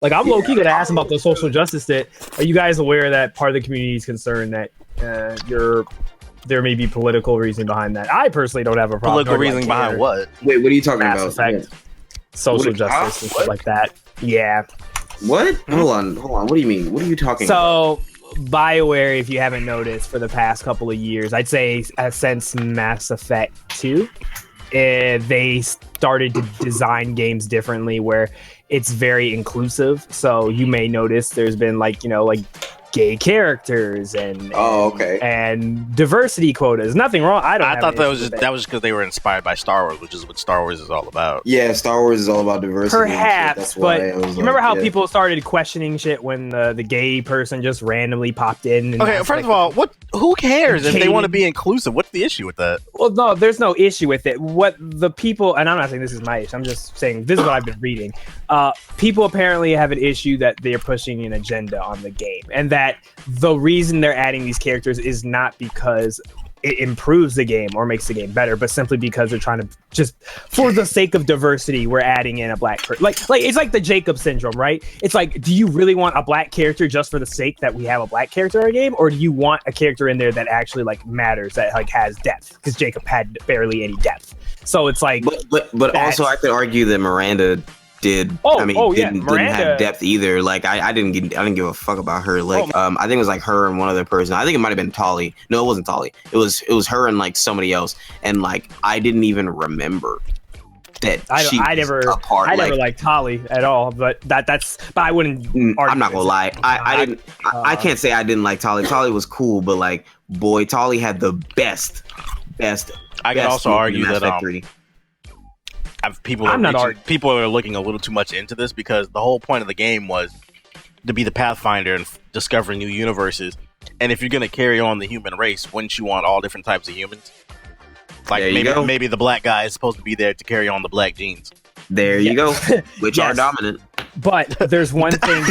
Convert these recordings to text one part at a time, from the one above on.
Like, I'm low-key gonna ask about the social justice that. Are you guys aware that part of the community is concerned that there may be political reason behind that? I personally don't have a problem. Political reasoning behind what? Wait, what are you talking Mass about? Effect, social justice, and stuff like that. Yeah. What? Hold on. What do you mean? What are you talking about? So, BioWare, if you haven't noticed, for the past couple of years, I'd say since Mass Effect 2, they started to design games differently where it's very inclusive. So you may notice there's been like gay characters and diversity quotas. Nothing wrong. I thought that was just because they were inspired by Star Wars, which is what Star Wars is all about. Yeah, Star Wars is all about diversity. Perhaps, but remember how people started questioning shit when the gay person just randomly popped in? Okay, first of all, who cares if they want to be inclusive? What's the issue with that? Well, no, there's no issue with it. What the people, and I'm not saying this is my issue, I'm just saying this is what I've been reading. People apparently have an issue that they're pushing an agenda on the game, and that the reason they're adding these characters is not because it improves the game or makes the game better, but simply because they're trying to just, for the sake of diversity, we're adding in a black person. Like it's like the Jacob syndrome, right? It's like, do you really want a black character just for the sake that we have a black character in our game, or do you want a character in there that actually like matters, that like has depth? Because Jacob had barely any depth, so it's like. But also, I could argue that Miranda didn't have depth either. Like I didn't give a fuck about her. Like I think it was like her and one other person. I think it might have been Tali. No, it wasn't Tali. It was her and like somebody else. And like I didn't even remember that I never liked Tali at all. But that's I wouldn't. I'm not gonna lie. I can't say I didn't like Tali. Tali was cool, but like boy, Tali had the best. I can also argue that people are looking a little too much into this, because the whole point of the game was to be the Pathfinder and discover new universes. And if you're going to carry on the human race, wouldn't you want all different types of humans? Like maybe the black guy is supposed to be there to carry on the black genes. There you go, which are dominant. But there's one thing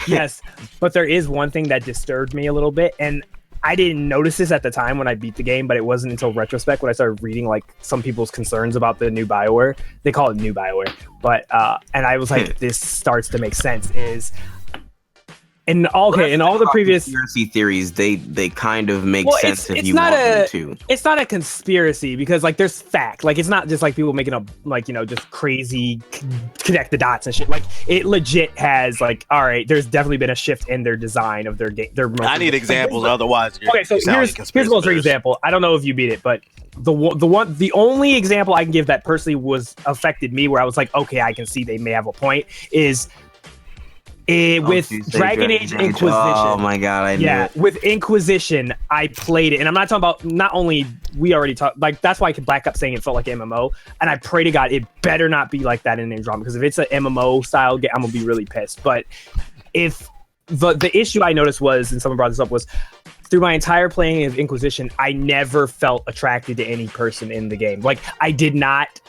yes, but there is one thing that disturbed me a little bit, and I didn't notice this at the time when I beat the game, but it wasn't until retrospect when I started reading like some people's concerns about the new BioWare. They call it new BioWare, but and I was like, this starts to make sense. In all the previous conspiracy theories, they kind of make sense if you want them to. It's not a conspiracy because like there's fact. Like it's not just like people making up like just crazy connect the dots and shit. Like it legit has like, all right, there's definitely been a shift in their design of their game. I need examples, otherwise. Okay, so here's one for example. I don't know if you beat it, but the only example I can give that personally was affected me, where I was like, okay, I can see they may have a point, is. With Dragon Age Inquisition. Oh my god, I knew it. With Inquisition, I played it, and I'm not talking about, not only, we already talked, like, that's why I could back up saying it felt like MMO, and I pray to God it better not be like that in Andromeda, because if it's an MMO style game, I'm gonna be really pissed. But if the issue I noticed was, and someone brought this up, was through my entire playing of Inquisition, I never felt attracted to any person in the game. Like, I did not,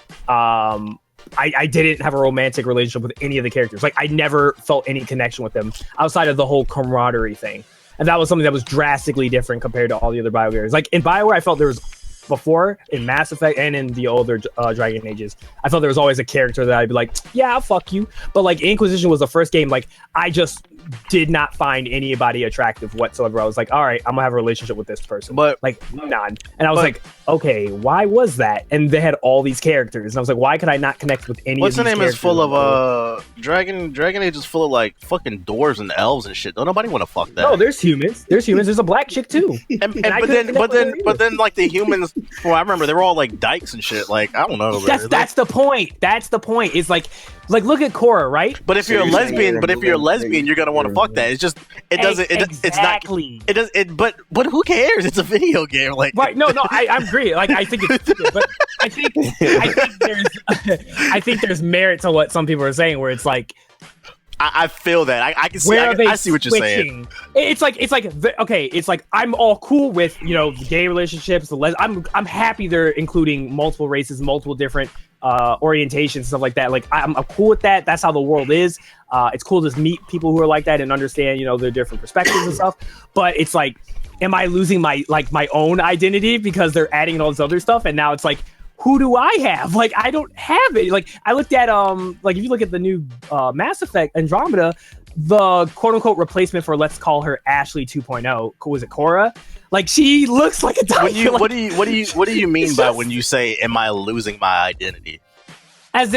I didn't have a romantic relationship with any of the characters. Like, I never felt any connection with them outside of the whole camaraderie thing. And that was something that was drastically different compared to all the other BioWares. Like, in BioWare, I felt there was, before, in Mass Effect and in the older Dragon Ages, I felt there was always a character that I'd be like, yeah, I'll fuck you. But, like, Inquisition was the first game, like, I just did not find anybody attractive whatsoever. I was like, all right, I'm gonna have a relationship with this person. But like, none. And I was like, okay, why was that? And they had all these characters, and I was like, why could I not connect with any of these characters? What's the name is full of Dragon Age is full of like fucking dwarves and elves and shit. Don't nobody want to fuck that. No, there's humans. There's a black chick too. But then like the humans, well, I remember they were all like dykes and shit. Like, I don't know. That's the point. That's the point. It's like look at Korra, right? But if you're a lesbian, you're gonna want to fuck that. It's just exactly. But who cares? It's a video game. Like, right? No, I agree. Like, I think it's stupid, but I think there's merit to what some people are saying, where it's like, I feel that I can see. I see what you're saying. It's like I'm all cool with the gay relationships. I'm happy they're including multiple races, multiple different orientations, stuff like that. Like, I'm cool with that. That's how the world is. It's cool to meet people who are like that and understand their different perspectives and stuff. But it's like, am I losing my own identity because they're adding all this other stuff? And now it's like, who do I have? Like, I don't have it. Like, I looked at like if you look at the new Mass Effect Andromeda, the quote unquote replacement for, let's call her Ashley 2.0, was it Cora? Like, she looks like a dyke. What do you mean by when you say, am I losing my identity? As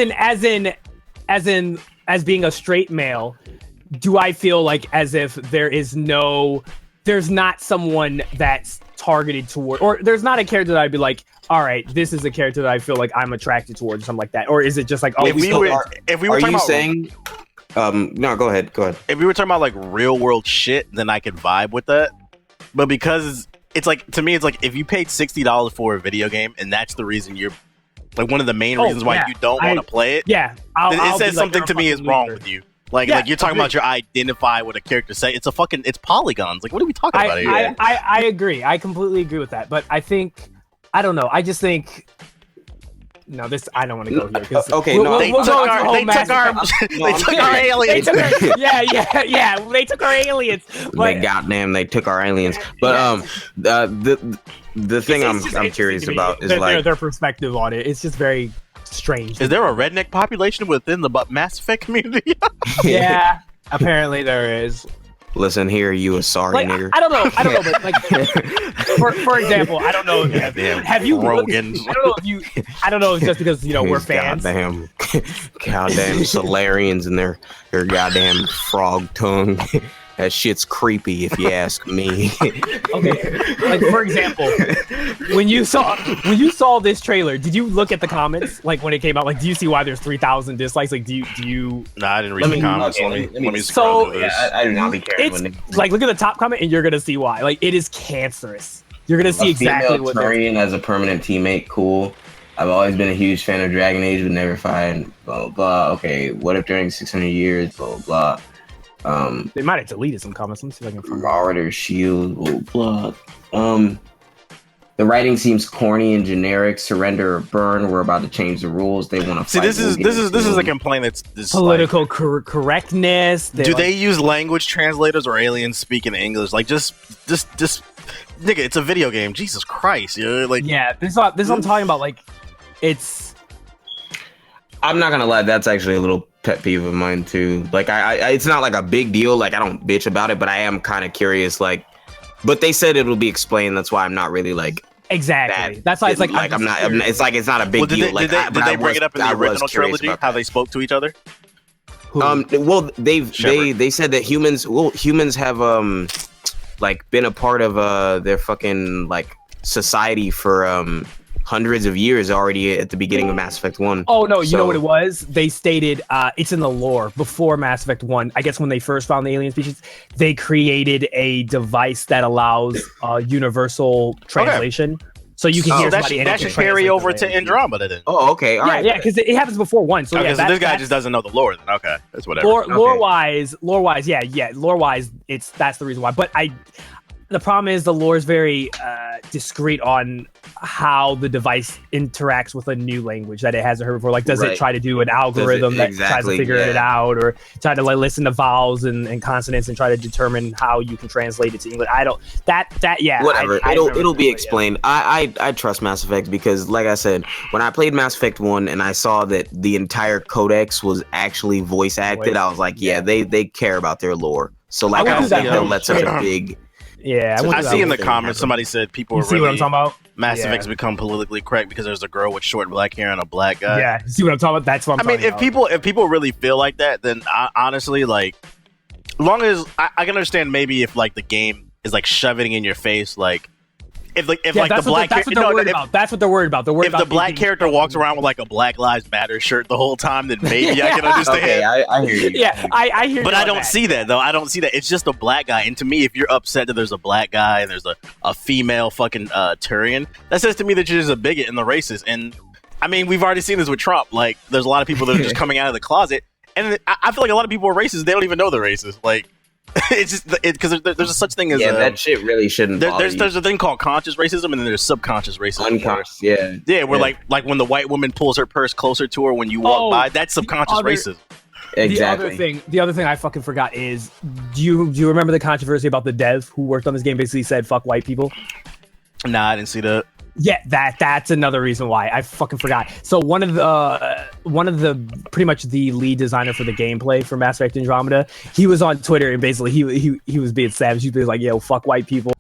being a straight male, do I feel like as if there's not someone that's targeted toward, or there's not a character that I'd be like, all right, this is a character that I feel like I'm attracted towards, or something like that? Or is it just like, oh, if we were talking about saying, no, go ahead. If we were talking about like real world shit, then I could vibe with that. But because it's like, to me, it's like if you paid $60 for a video game and that's the reason you're like one of the main reasons why you don't want to play it. Yeah, it says something to me is wrong with you. Like you're talking about your identify what a character say. It's polygons. Like, what are we talking about here? I agree. I completely agree with that. But I don't know. I just think. No, I don't want to go here. Okay, they took our aliens. They took our aliens. Like, goddamn, they took our aliens. But the thing I'm curious about is like their perspective on it. It's just very strange. Is there a redneck population within the Mass Effect community? Yeah, apparently there is. Listen here, you a sorry nigger. I don't know, but like, for example, I don't know if have you Rogan. I don't know if just because we're fans. Goddamn Solarians and their goddamn frog tongue. That shit's creepy, if you ask me. Okay, like for example, when you saw this trailer, did you look at the comments like when it came out? Like, do you see why there's 3,000 dislikes? Like, do you? No, I didn't read the comments. Let me scroll through this. I do not be caring. Like, look at the top comment, and you're gonna see why. Like, it is cancerous. You're gonna see exactly what. Turian as a permanent teammate, cool. I've always been a huge fan of Dragon Age, but never find blah blah blah. Okay, what if during 600 years, blah blah blah. They might have deleted some comments. Let me see if I can find Marauder Shield, blah blah. The writing seems corny and generic. Surrender or burn. We're about to change the rules. They want to see. This is a complaint. That's political correctness. They use language translators or aliens speaking English? Like just nigga, it's a video game. Jesus Christ, like this is what I'm talking about. Like, it's. I'm not gonna lie. That's actually a little pet peeve of mine too. Like, I it's not like a big deal. Like, I don't bitch about it, but I am kind of curious. Like, but they said it'll be explained. That's why I'm not really like. Exactly. That's why it's like I'm not. It's like it's not a big deal. Did they bring it up in the original trilogy? How they spoke to each other? Well, they said that humans have like been a part of their fucking like society for hundreds of years already at the beginning of Mass Effect 1. Oh no, you know what it was? They stated it's in the lore before Mass Effect 1. I guess when they first found the alien species, they created a device that allows universal translation. Okay. So you can hear somebody. That should carry over to Andromeda then. Oh, okay. All right. Yeah, because it happens before 1. So okay, so this guy just doesn't know the lore then. Okay, that's whatever. Lore wise, that's the reason why. But the problem is the lore is very discreet on how the device interacts with a new language that it hasn't heard before. Like, does it try to do an algorithm that tries to figure it out, or try to like listen to vowels and consonants and try to determine how you can translate it to English? I don't. Whatever. It'll be explained. I trust Mass Effect because, like I said, when I played Mass Effect 1 and I saw that the entire codex was actually voice acted, I was like, they care about their lore. So like, I don't think they'll let such a big. Yeah, I see in the comments somebody said people are see what I'm talking about. Mass Effect's become politically correct because there's a girl with short black hair and a black guy. Yeah, see what I'm talking about? That's what I'm talking about. if people really feel like that, then honestly, like, as long as I can understand maybe if like the game is like shoving in your face, like if the black that's what they're worried about. That's what they're worried about. If the black character walks around with like a Black Lives Matter shirt the whole time, then maybe I can understand. Okay, I hear you. Yeah, I hear you. But I don't see that though. I don't see that. It's just a black guy, and to me, if you're upset that there's a black guy and there's a female fucking Turian, that says to me that you're just a bigot and the racist. And I mean, we've already seen this with Trump. Like, there's a lot of people that are just coming out of the closet, and I feel like a lot of people are racist. They don't even know they're racist. Like. It's just because there's a such thing as that shit really shouldn't. There's a thing called conscious racism, and then there's subconscious racism. Unconscious, where like when the white woman pulls her purse closer to her when you walk by, that's subconscious racism. Exactly. The other thing I fucking forgot is, do you remember the controversy about the dev who worked on this game basically said fuck white people? Nah, I didn't see that. Yeah, that's another reason why I fucking forgot. So one of the pretty much the lead designer for the gameplay for Mass Effect Andromeda, he was on Twitter and basically he was being savage. He was like, "Yo, fuck white people."